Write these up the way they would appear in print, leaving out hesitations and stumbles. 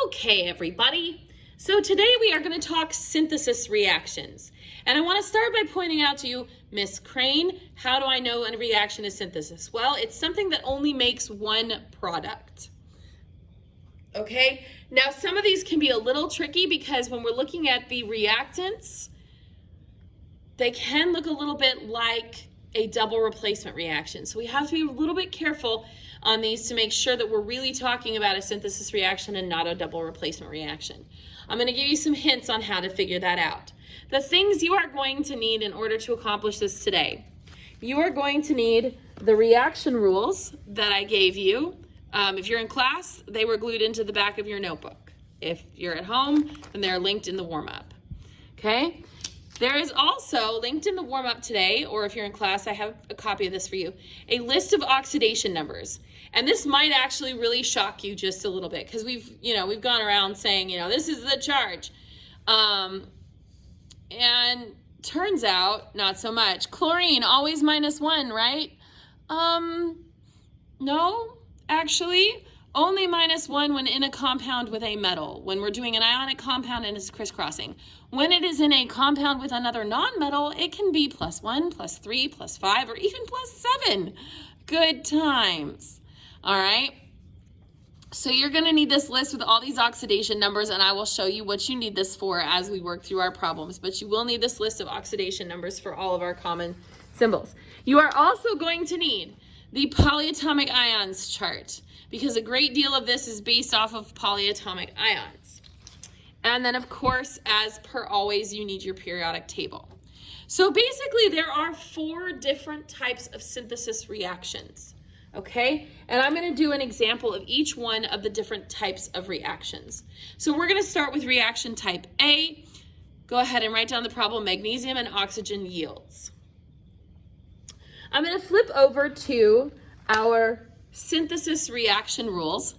Okay, everybody. So today we are going to talk synthesis reactions. And I want to start by pointing out to you, Miss Crane, how do I know a reaction is synthesis? Well, it's something that only makes one product. Okay, now some of these can be a little tricky because when we're looking at the reactants, they can look a little bit like a double replacement reaction. So we have to be a little bit careful on these to make sure that we're really talking about a synthesis reaction and not a double replacement reaction. I'm going to give you some hints on how to figure that out. The things you are going to need in order to accomplish this today. You are going to need the reaction rules that I gave you. If you're in class, they were glued into the back of your notebook. If you're at home, then they're linked in the warm-up. Okay? There is also, linked in the warm-up today, or if you're in class, I have a copy of this for you, a list of oxidation numbers. And this might actually really shock you just a little bit because we've gone around saying, this is the charge. And turns out, not so much. Chlorine, always -1, right? No, actually, only -1 when in a compound with a metal. When we're doing an ionic compound and it's crisscrossing. When it is in a compound with another non-metal, it can be +1, +3, +5, or even +7. Good times. All right. So you're going to need this list with all these oxidation numbers, and I will show you what you need this for as we work through our problems. But you will need this list of oxidation numbers for all of our common symbols. You are also going to need the polyatomic ions chart, because a great deal of this is based off of polyatomic ions. And then, of course, as per always, you need your periodic table. So basically, there are 4 different types of synthesis reactions, okay? And I'm going to do an example of each one of the different types of reactions. So we're going to start with reaction type A. Go ahead and write down the problem, magnesium and oxygen yields. I'm going to flip over to our synthesis reaction rules,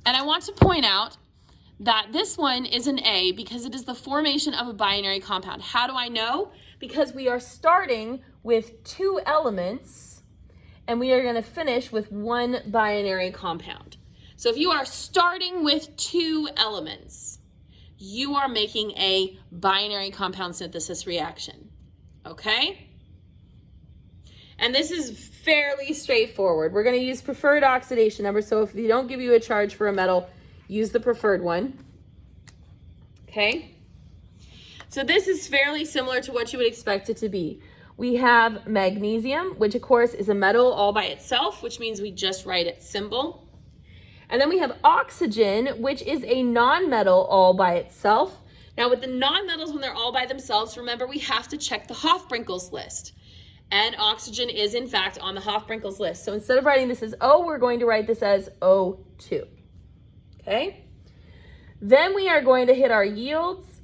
and I want to point out that this one is an A because it is the formation of a binary compound. How do I know? Because we are starting with 2 elements and we are going to finish with 1 binary compound. So if you are starting with 2 elements, you are making a binary compound synthesis reaction. Okay? And this is fairly straightforward. We're going to use preferred oxidation number. So if you don't give you a charge for a metal, use the preferred one. Okay? So this is fairly similar to what you would expect it to be. We have magnesium, which of course is a metal all by itself, which means we just write its symbol. And then we have oxygen, which is a non-metal all by itself. Now with the non-metals, when they're all by themselves, remember we have to check the Hofbrinkel's list. And oxygen is in fact on the Hofbrinkel's list. So instead of writing this as O, we're going to write this as O2. Okay? Then we are going to hit our yields.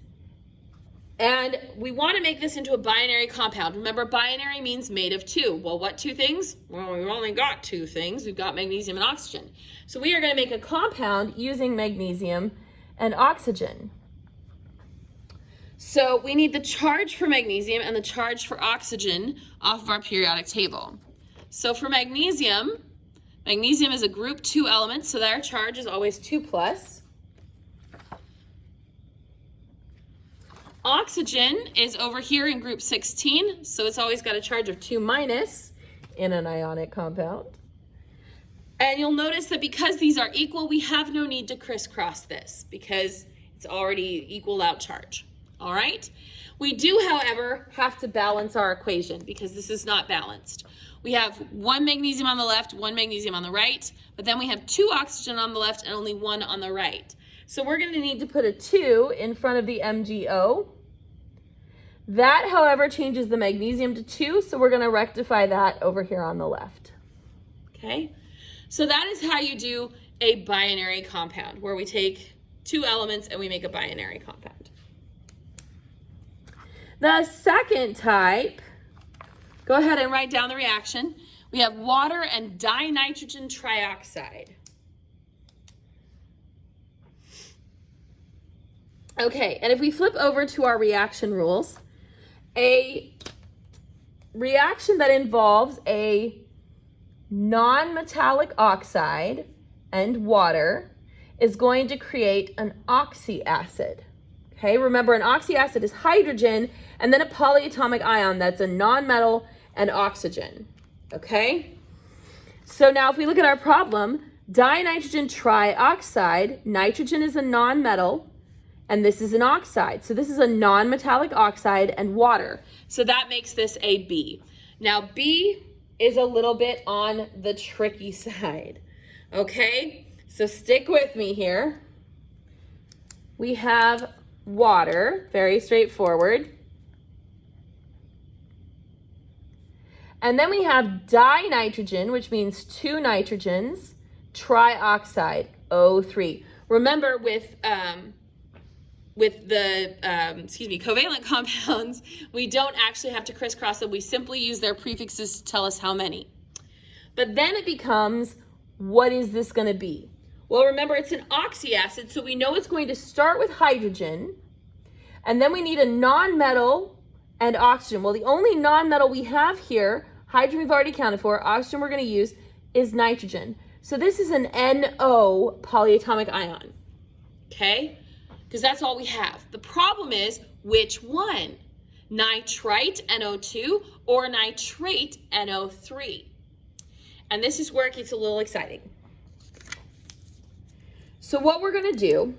And we want to make this into a binary compound. Remember, binary means made of 2. Well, what 2 things? Well, we've only got 2 things. We've got magnesium and oxygen. So we are going to make a compound using magnesium and oxygen. So we need the charge for magnesium and the charge for oxygen off of our periodic table. So for magnesium is a group 2 element, so their charge is always 2+. Oxygen is over here in group 16, so it's always got a charge of 2- in an ionic compound. And you'll notice that because these are equal, we have no need to crisscross this because it's already equal out charge. All right? We do, however, have to balance our equation because this is not balanced. We have 1 magnesium on the left, 1 magnesium on the right, but then we have 2 oxygen on the left and only 1 on the right. So we're going to need to put a 2 in front of the MgO. That, however, changes the magnesium to 2, so we're going to rectify that over here on the left. Okay? So that is how you do a binary compound, where we take 2 elements and we make a binary compound. The second type, go ahead and write down the reaction. We have water and dinitrogen trioxide. Okay, and if we flip over to our reaction rules, a reaction that involves a non-metallic oxide and water is going to create an oxyacid. Okay, remember an oxyacid is hydrogen and then a polyatomic ion that's a nonmetal and oxygen. Okay, so now if we look at our problem, dinitrogen trioxide, nitrogen is a nonmetal and this is an oxide. So this is a nonmetallic oxide and water. So that makes this a B. Now B is a little bit on the tricky side. Okay, so stick with me here. We have water, very straightforward. And then we have dinitrogen, which means two nitrogens, trioxide, O3. Remember with the covalent compounds, we don't actually have to crisscross them. We simply use their prefixes to tell us how many. But then it becomes, what is this going to be? Well, remember, it's an oxyacid, so we know it's going to start with hydrogen, and then we need a nonmetal and oxygen. Well, the only nonmetal we have here, hydrogen we've already accounted for, oxygen we're going to use, is nitrogen. So this is an NO polyatomic ion, okay? Because that's all we have. The problem is, which one? Nitrite, NO2, or nitrate, NO3? And this is where it gets a little exciting. So what we're going to do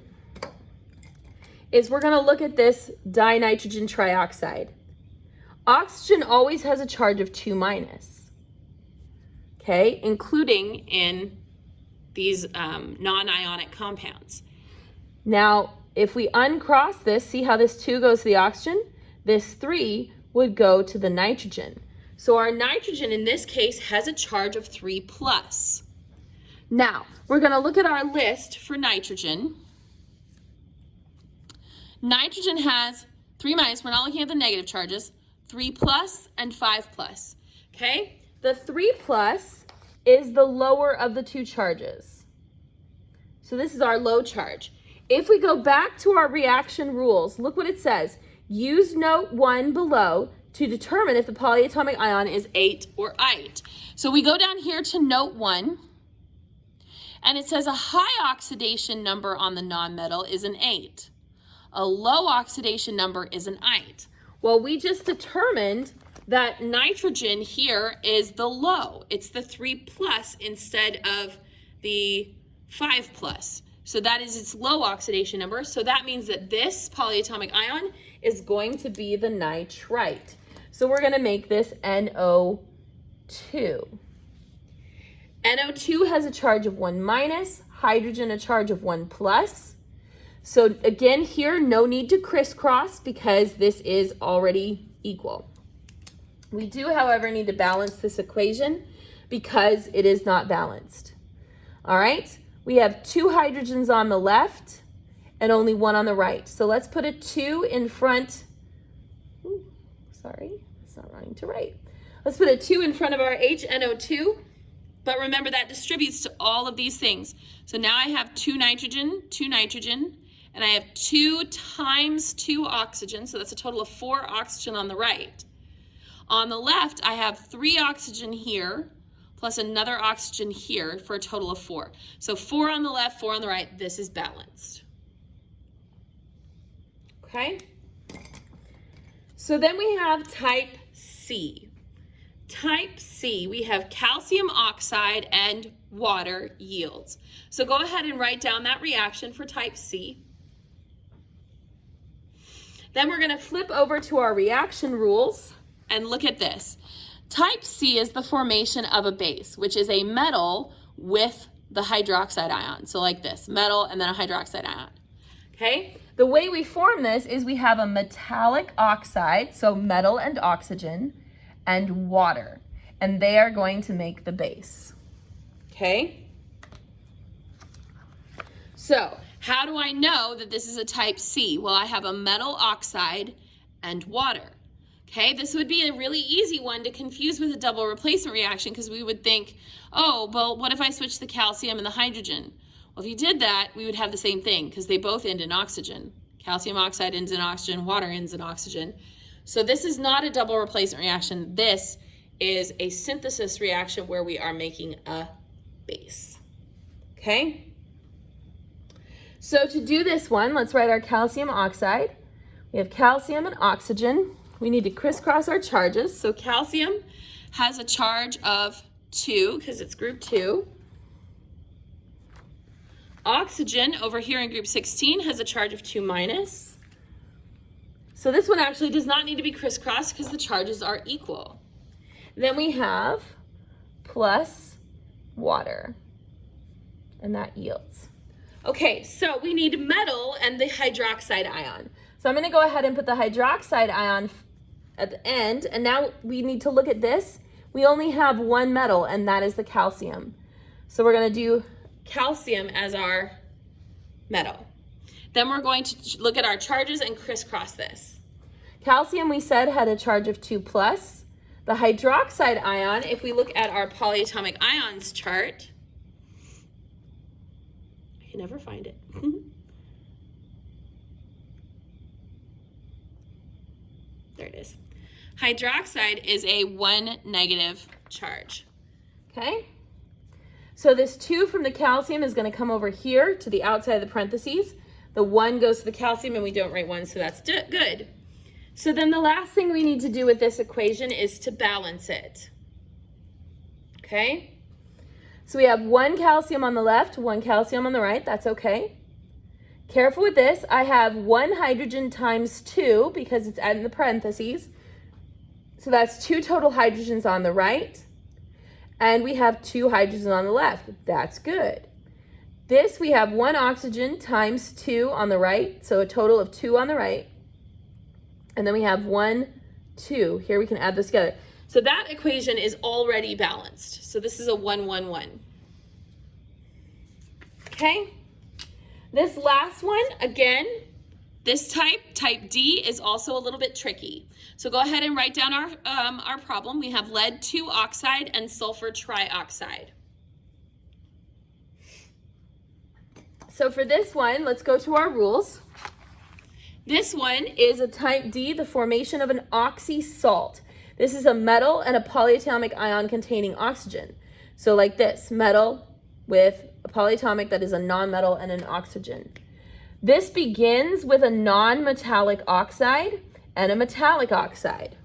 is we're going to look at this dinitrogen trioxide. Oxygen always has a charge of 2-, okay, including in these non-ionic compounds. Now, if we uncross this, see how this 2 goes to the oxygen? This 3 would go to the nitrogen. So our nitrogen in this case has a charge of 3+. Now, we're going to look at our list for nitrogen. Nitrogen has 3-, we're not looking at the negative charges, 3+ and 5+, okay? The 3+ is the lower of the two charges. So this is our low charge. If we go back to our reaction rules, look what it says. Use note 1 below to determine if the polyatomic ion is 8 or ite. So we go down here to note 1, and it says a high oxidation number on the nonmetal is an 8. A low oxidation number is an ite. Well, we just determined that nitrogen here is the low. It's the 3+ instead of the 5+. So that is its low oxidation number. So that means that this polyatomic ion is going to be the nitrite. So we're going to make this NO2. NO2 has a charge of 1-, hydrogen a charge of 1+. So again, here, no need to crisscross because this is already equal. We do, however, need to balance this equation because it is not balanced. All right, we have 2 hydrogens on the left and only 1 on the right. So let's put a 2 in front. Ooh, sorry, it's not running to right. Let's put a 2 in front of our HNO2. But remember, that distributes to all of these things. So now I have 2 nitrogen, and I have 2 times 2 oxygen, so that's a total of 4 oxygen on the right. On the left, I have 3 oxygen here, plus another oxygen here for a total of 4. So 4 on the left, 4 on the right, this is balanced. Okay? So then we have type C. Type C, we have calcium oxide and water yields. So go ahead and write down that reaction for type C. Then we're going to flip over to our reaction rules and look at this. Type C is the formation of a base, which is a metal with the hydroxide ion. So like this, metal and then a hydroxide ion. Okay? The way we form this is we have a metallic oxide, so metal and oxygen, and water, and they are going to make the base. Okay? So, how do I know that this is a type C? Well, I have a metal oxide and water. Okay, this would be a really easy one to confuse with a double replacement reaction because we would think, oh, well, what if I switch the calcium and the hydrogen? Well, if you did that, we would have the same thing because they both end in oxygen. Calcium oxide ends in oxygen, water ends in oxygen. So this is not a double replacement reaction. This is a synthesis reaction where we are making a base. Okay? So to do this one, let's write our calcium oxide. We have calcium and oxygen. We need to crisscross our charges. So calcium has a charge of 2 because it's group 2. Oxygen over here in group 16 has a charge of 2 minus. So this one actually does not need to be crisscrossed because the charges are equal. Then we have plus water, and that yields. Okay, so we need metal and the hydroxide ion. So I'm going to go ahead and put the hydroxide ion at the end, and now we need to look at this. We only have one metal, and that is the calcium. So we're going to do calcium as our metal. Then we're going to look at our charges and crisscross this. Calcium, we said, had a charge of 2 plus. The hydroxide ion, if we look at our polyatomic ions chart, I can never find it. There it is. Hydroxide is a 1 negative charge. Okay? So this 2 from the calcium is going to come over here to the outside of the parentheses. The 1 goes to the calcium, and we don't write 1, so that's good. So then the last thing we need to do with this equation is to balance it. Okay? So we have 1 calcium on the left, 1 calcium on the right. That's okay. Careful with this. I have 1 hydrogen times 2 because it's in the parentheses. So that's 2 total hydrogens on the right. And we have 2 hydrogens on the left. That's good. This, we have 1 oxygen times 2 on the right, so a total of 2 on the right. And then we have 1, 2. Here we can add this together. So that equation is already balanced. So this is a 1, 1, 1. Okay? This last one, again, this type D, is also a little bit tricky. So go ahead and write down our problem. We have lead 2 oxide and sulfur trioxide. So for this one, let's go to our rules. This one is a type D, the formation of an oxysalt. This is a metal and a polyatomic ion containing oxygen. So like this, metal with a polyatomic that is a nonmetal and an oxygen. This begins with a non-metallic oxide and a metallic oxide.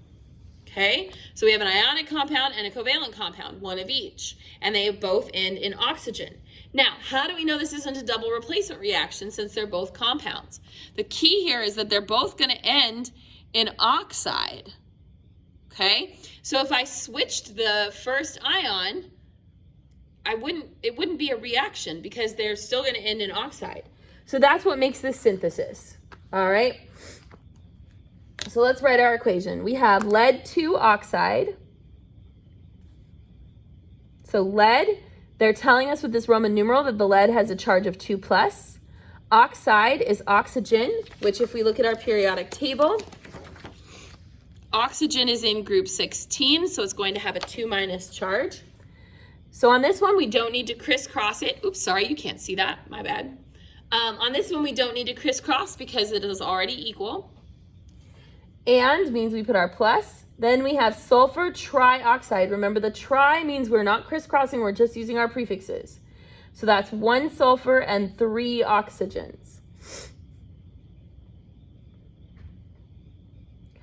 Okay, so we have an ionic compound and a covalent compound, one of each, and they both end in oxygen. Now, how do we know this isn't a double replacement reaction since they're both compounds? The key here is that they're both going to end in oxide. Okay, so if I switched the first ion, it wouldn't be a reaction because they're still going to end in oxide. So that's what makes this synthesis. All right. So let's write our equation. We have lead 2 oxide. So lead, they're telling us with this Roman numeral that the lead has a charge of 2 plus. Oxide is oxygen, which if we look at our periodic table, oxygen is in group 16, so it's going to have a 2 minus charge. So on this one, we don't need to crisscross it. Oops, sorry, you can't see that. My bad. On this one, we don't need to crisscross because it is already equal. And means we put our plus. Then we have sulfur trioxide. Remember, the tri means we're not crisscrossing, we're just using our prefixes. So that's 1 sulfur and 3 oxygens.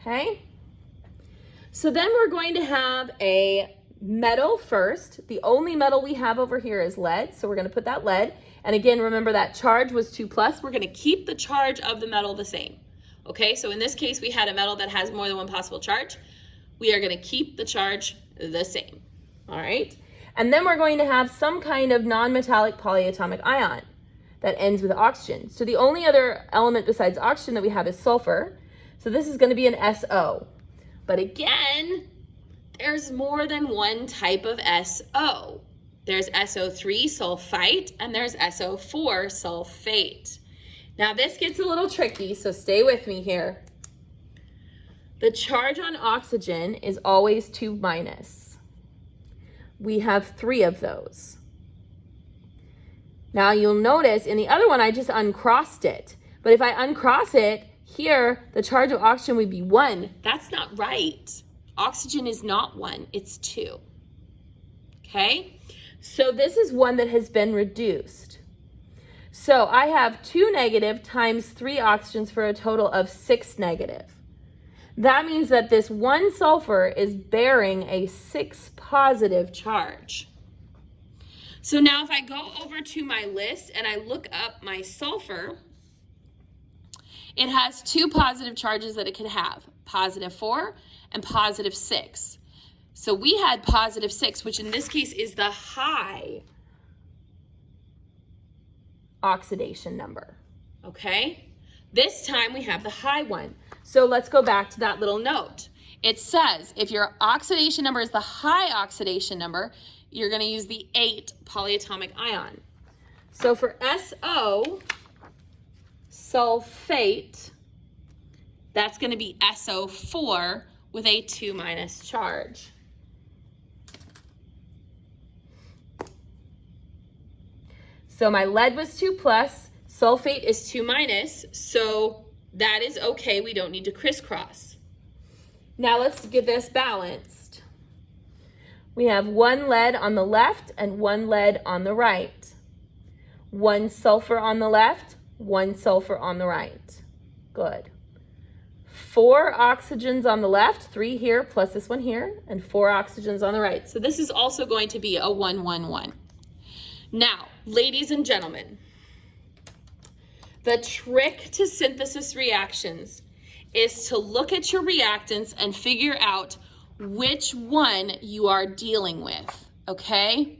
Okay? So then we're going to have a metal first. The only metal we have over here is lead, so we're going to put that lead. And again, remember that charge was 2 plus. We're going to keep the charge of the metal the same. Okay, so in this case, we had a metal that has more than one possible charge. We are going to keep the charge the same. All right, and then we're going to have some kind of non-metallic polyatomic ion that ends with oxygen. So the only other element besides oxygen that we have is sulfur. So this is going to be an SO. But again, there's more than one type of SO. There's SO3 sulfite and there's SO4 sulfate. Now this gets a little tricky, so stay with me here. The charge on oxygen is always 2 minus. We have 3 of those. Now you'll notice in the other one I just uncrossed it. But if I uncross it, here the charge of oxygen would be 1. That's not right. Oxygen is not 1, it's 2. Okay? So this is one that has been reduced. So I have 2 negative times 3 oxygens for a total of 6 negative. That means that this one sulfur is bearing a 6 positive charge. So now if I go over to my list and I look up my sulfur, it has 2 positive charges that it could have, +4 and +6. So we had +6, which in this case is the high oxidation number, okay? This time we have the high one. So let's go back to that little note. It says if your oxidation number is the high oxidation number, you're going to use the 8 polyatomic ion. So for SO, sulfate, that's going to be SO4 with a 2- charge. So my lead was 2+, sulfate is 2-, so that is okay. We don't need to crisscross. Now let's get this balanced. We have 1 lead on the left and 1 lead on the right. 1 sulfur on the left, 1 sulfur on the right. Good. 4 oxygens on the left, 3 here plus this one here, and 4 oxygens on the right. So this is also going to be a 1-1-1. Now, ladies and gentlemen, the trick to synthesis reactions is to look at your reactants and figure out which one you are dealing with, okay?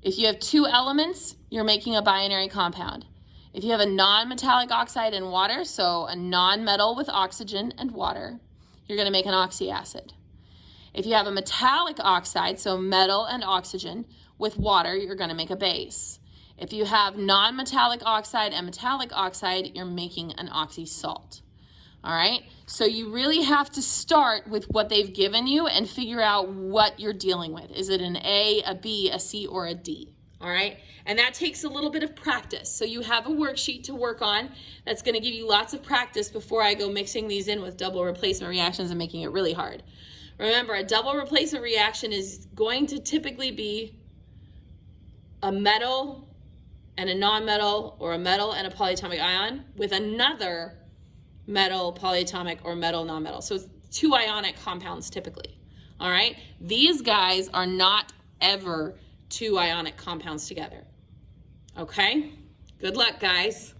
If you have 2 elements, you're making a binary compound. If you have a non-metallic oxide and water, so a non-metal with oxygen and water, you're going to make an oxyacid. If you have a metallic oxide, so metal and oxygen, with water, you're going to make a base. If you have non-metallic oxide and metallic oxide, you're making an oxysalt. All right? So you really have to start with what they've given you and figure out what you're dealing with. Is it an A, a B, a C, or a D? All right? And that takes a little bit of practice. So you have a worksheet to work on that's going to give you lots of practice before I go mixing these in with double replacement reactions and making it really hard. Remember, a double replacement reaction is going to typically be a metal and a non-metal, or a metal and a polyatomic ion with another metal polyatomic or metal non-metal. So it's 2 ionic compounds typically. All right? These guys are not ever 2 ionic compounds together. Okay? Good luck, guys.